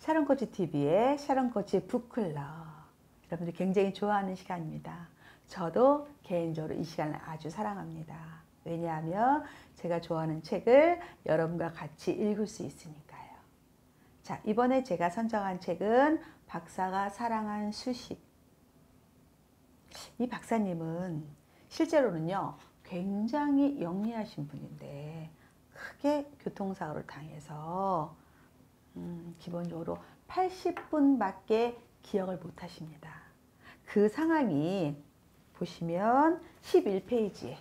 샤론코치 TV의 샤론코치 북클럽, 여러분들 굉장히 좋아하는 시간입니다. 저도 개인적으로 이 시간을 아주 사랑합니다. 왜냐하면 제가 좋아하는 책을 여러분과 같이 읽을 수 있으니까요. 자, 이번에 제가 선정한 책은 박사가 사랑한 수십. 이 박사님은 실제로는요 굉장히 영리하신 분인데 크게 교통사고를 당해서 기본적으로 80분밖에 기억을 못 하십니다. 그 상황이 보시면 11페이지에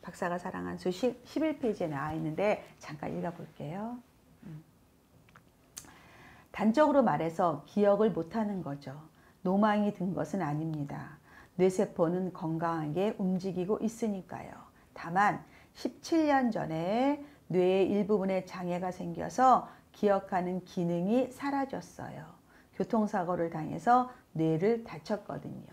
박사가 사랑한 수십 11페이지에 나와 있는데 잠깐 읽어볼게요. 단적으로 말해서 기억을 못하는 거죠. 노망이 든 것은 아닙니다. 뇌세포는 건강하게 움직이고 있으니까요. 다만 17년 전에 뇌의 일부분에 장애가 생겨서 기억하는 기능이 사라졌어요. 교통사고를 당해서 뇌를 다쳤거든요.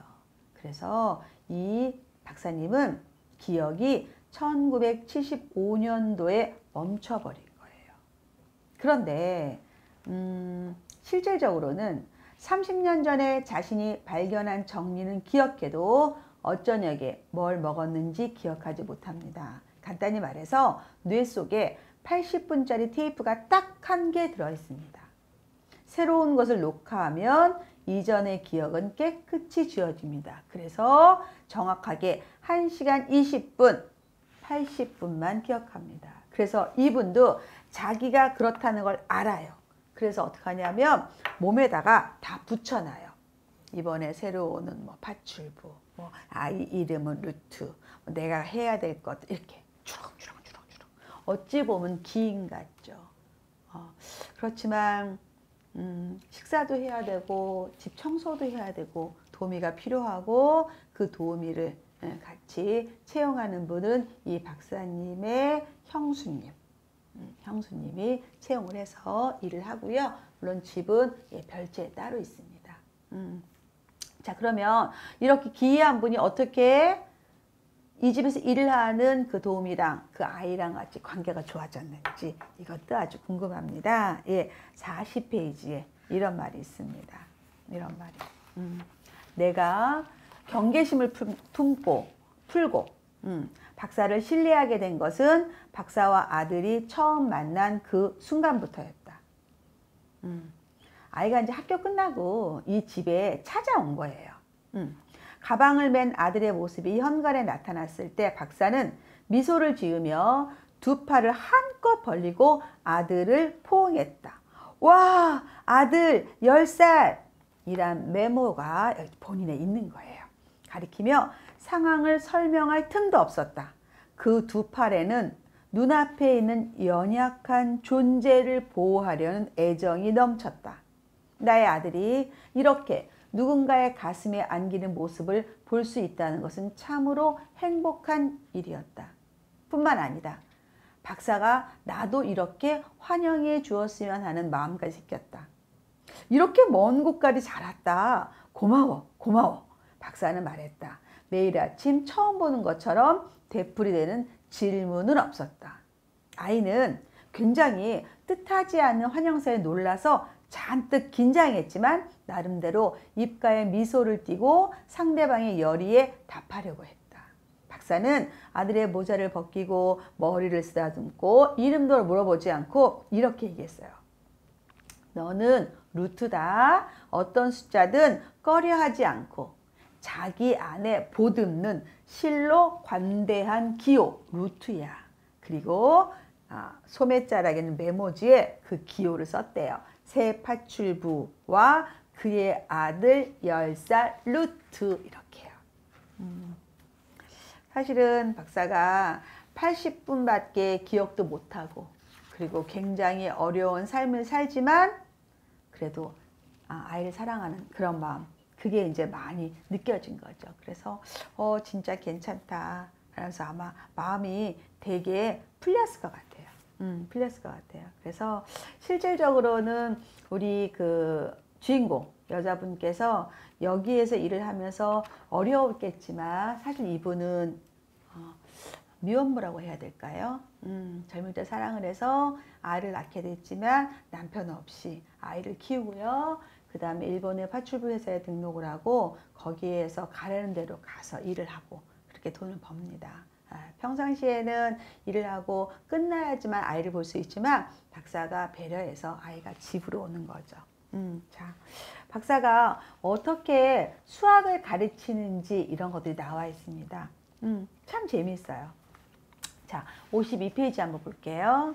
그래서 이 박사님은 기억이 1975년도에 멈춰버린 거예요. 그런데 실질적으로는 30년 전에 자신이 발견한 정리는 기억해도 어쩌냐게 뭘 먹었는지 기억하지 못합니다. 간단히 말해서 뇌 속에 80분짜리 테이프가 딱 한 개 들어있습니다. 새로운 것을 녹화하면 이전의 기억은 깨끗이 지워집니다. 그래서 정확하게 1시간 20분, 80분만 기억합니다. 그래서 이분도 자기가 그렇다는 걸 알아요. 그래서 어떻게 하냐면 몸에다가 다 붙여놔요. 이번에 새로 오는 뭐 파출부, 뭐 아이 이름은 루트, 뭐 내가 해야 될 것 이렇게 주렁주렁. 어찌 보면 기인 같죠. 그렇지만 식사도 해야 되고 집 청소도 해야 되고 도우미가 필요하고 그 도우미를 같이 채용하는 분은 이 박사님의 형수님이 채용을 해서 일을 하고요. 물론 집은 별채 따로 있습니다. 자, 그러면 이렇게 기이한 분이 어떻게 이 집에서 일을 하는 그 도우미랑 그 아이랑 같이 관계가 좋아졌는지 이것도 아주 궁금합니다. 40페이지에 이런 말이 있습니다. 이런 말이. 내가 경계심을 풀고 박사를 신뢰하게 된 것은 박사와 아들이 처음 만난 그 순간부터였다. 아이가 이제 학교 끝나고 이 집에 찾아온 거예요. 가방을 맨 아들의 모습이 현관에 나타났을 때 박사는 미소를 지으며 두 팔을 한껏 벌리고 아들을 포옹했다. 와, 아들 10살! 이란 메모가 본인에 있는 거예요. 가리키며 상황을 설명할 틈도 없었다. 그 두 팔에는 눈앞에 있는 연약한 존재를 보호하려는 애정이 넘쳤다. 나의 아들이 이렇게 누군가의 가슴에 안기는 모습을 볼 수 있다는 것은 참으로 행복한 일이었다. 뿐만 아니다. 박사가 나도 이렇게 환영해 주었으면 하는 마음까지 생겼다. 이렇게 먼 곳까지 잘 왔다. 고마워. 박사는 말했다. 매일 아침 처음 보는 것처럼 되풀이되는 질문은 없었다. 아이는 굉장히 뜻하지 않은 환영사에 놀라서 잔뜩 긴장했지만 나름대로 입가에 미소를 띠고 상대방의 열의에 답하려고 했다. 박사는 아들의 모자를 벗기고 머리를 쓰다듬고 이름도 물어보지 않고 이렇게 얘기했어요. 너는 루트다. 어떤 숫자든 꺼려하지 않고 자기 안에 보듬는 실로 관대한 기호 루트야. 그리고 소매자락에는 메모지에 그 기호를 썼대요. 새 파출부와 그의 아들 10살 루트 이렇게요. 사실은 박사가 80분밖에 기억도 못하고 그리고 굉장히 어려운 삶을 살지만 그래도 아이를 사랑하는 그런 마음 그게 이제 많이 느껴진 거죠. 그래서 진짜 괜찮다. 그래서 아마 마음이 되게 풀렸을 것 같아요. 풀렸을 것 같아요. 그래서 실질적으로는 우리 그 주인공 여자분께서 여기에서 일을 하면서 어려웠겠지만 사실 이분은 미혼모라고 해야 될까요? 젊을 때 사랑을 해서 아이를 낳게 됐지만 남편 없이 아이를 키우고요. 그 다음에 일본의 파출부 회사에 등록을 하고 거기에서 가라는 대로 가서 일을 하고 그렇게 돈을 법니다. 평상시에는 일을 하고 끝나야지만 아이를 볼 수 있지만 박사가 배려해서 아이가 집으로 오는 거죠. 자, 박사가 어떻게 수학을 가르치는지 이런 것들이 나와 있습니다. 참 재미있어요. 자, 52페이지 한번 볼게요.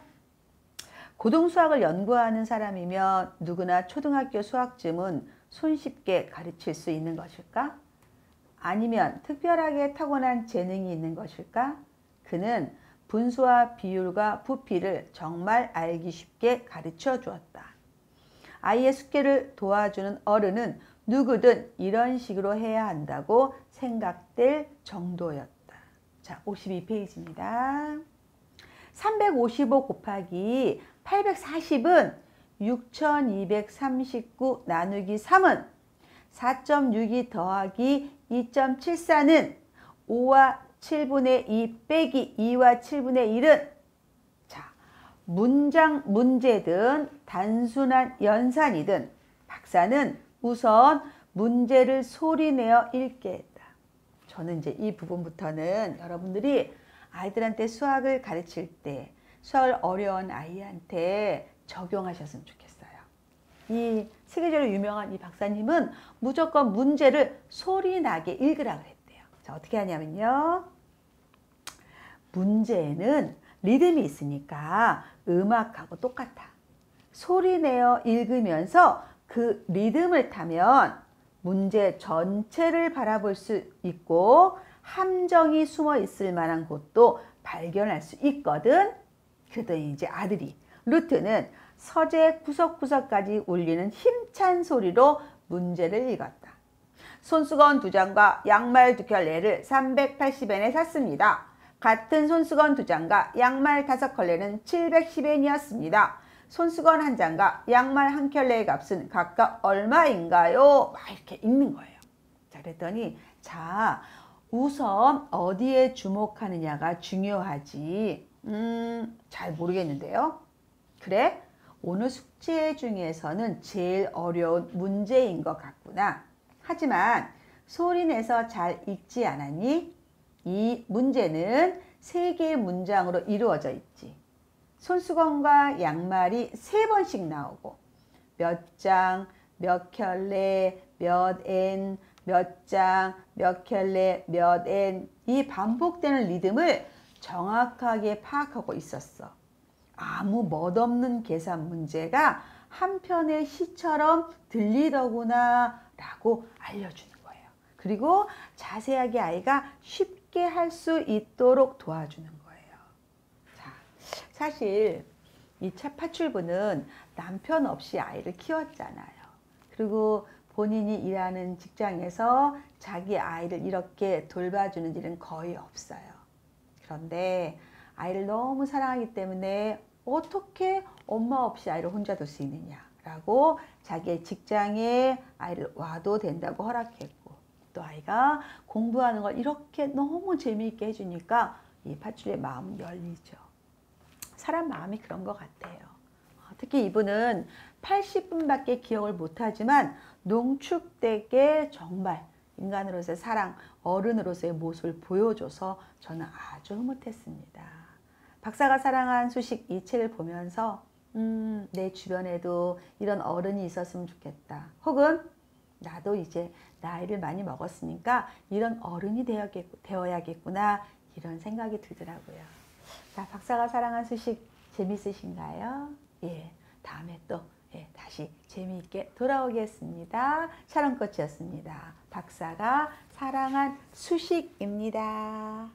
고등수학을 연구하는 사람이면 누구나 초등학교 수학쯤은 손쉽게 가르칠 수 있는 것일까? 아니면 특별하게 타고난 재능이 있는 것일까? 그는 분수와 비율과 부피를 정말 알기 쉽게 가르쳐 주었다. 아이의 숙제를 도와주는 어른은 누구든 이런 식으로 해야 한다고 생각될 정도였다. 자, 52페이지입니다. 355 곱하기 840은 6239 나누기 3은 4.62 더하기 2.74는 5와 7분의 2 빼기 2와 7분의 1은 자, 문장 문제든 단순한 연산이든 박사는 우선 문제를 소리내어 읽게 했다. 저는 이제 이 부분부터는 여러분들이 아이들한테 수학을 가르칠 때 수학을 어려운 아이한테 적용하셨으면 좋겠어요. 이 세계적으로 유명한 이 박사님은 무조건 문제를 소리나게 읽으라 그랬대요. 자, 어떻게 하냐면요. 문제에는 리듬이 있으니까 음악하고 똑같아. 소리내어 읽으면서 그 리듬을 타면 문제 전체를 바라볼 수 있고 함정이 숨어 있을 만한 곳도 발견할 수 있거든. 그랬더니 이제 아들이 루트는 서재 구석구석까지 울리는 힘찬 소리로 문제를 읽었다. 손수건 2장과 양말 2켤레를 380엔에 샀습니다. 같은 손수건 2장과 양말 5켤레는 710엔이었습니다. 손수건 1장과 양말 1켤레의 값은 각각 얼마인가요? 막 이렇게 읽는 거예요. 자, 그랬더니 자, 우선 어디에 주목하느냐가 중요하지. 잘 모르겠는데요. 그래? 오늘 숙제 중에서는 제일 어려운 문제인 것 같구나. 하지만 소리내서 잘 읽지 않았니? 이 문제는 3개의 문장으로 이루어져 있지. 손수건과 양말이 3번씩 나오고 몇 장, 몇 켤레, 몇 엔, 몇 장, 몇 켤레, 몇 엔 이 반복되는 리듬을 정확하게 파악하고 있었어. 아무 멋없는 계산 문제가 한편의 시처럼 들리더구나 라고 알려주는 거예요. 그리고 자세하게 아이가 쉽게 할 수 있도록 도와주는 거예요. 자, 사실 이 파출부는 남편 없이 아이를 키웠잖아요. 그리고 본인이 일하는 직장에서 자기 아이를 이렇게 돌봐주는 일은 거의 없어요. 그런데 아이를 너무 사랑하기 때문에 어떻게 엄마 없이 아이를 혼자 둘 수 있느냐라고 자기의 직장에 아이를 와도 된다고 허락했고 또 아이가 공부하는 걸 이렇게 너무 재미있게 해주니까 이 파출의 마음은 열리죠. 사람 마음이 그런 것 같아요. 특히 이분은 80분밖에 기억을 못하지만 농축되게 정말 인간으로서의 사랑, 어른으로서의 모습을 보여줘서 저는 아주 흐뭇했습니다. 박사가 사랑한 수식 이 책을 보면서 내 주변에도 이런 어른이 있었으면 좋겠다. 혹은 나도 이제 나이를 많이 먹었으니까 이런 어른이 되어야겠구나 이런 생각이 들더라고요. 자, 박사가 사랑한 수식 재밌으신가요? 예, 다음에 또 다시 재미있게 돌아오겠습니다. 촬영꽃이었습니다. 박사가 사랑한 수식입니다.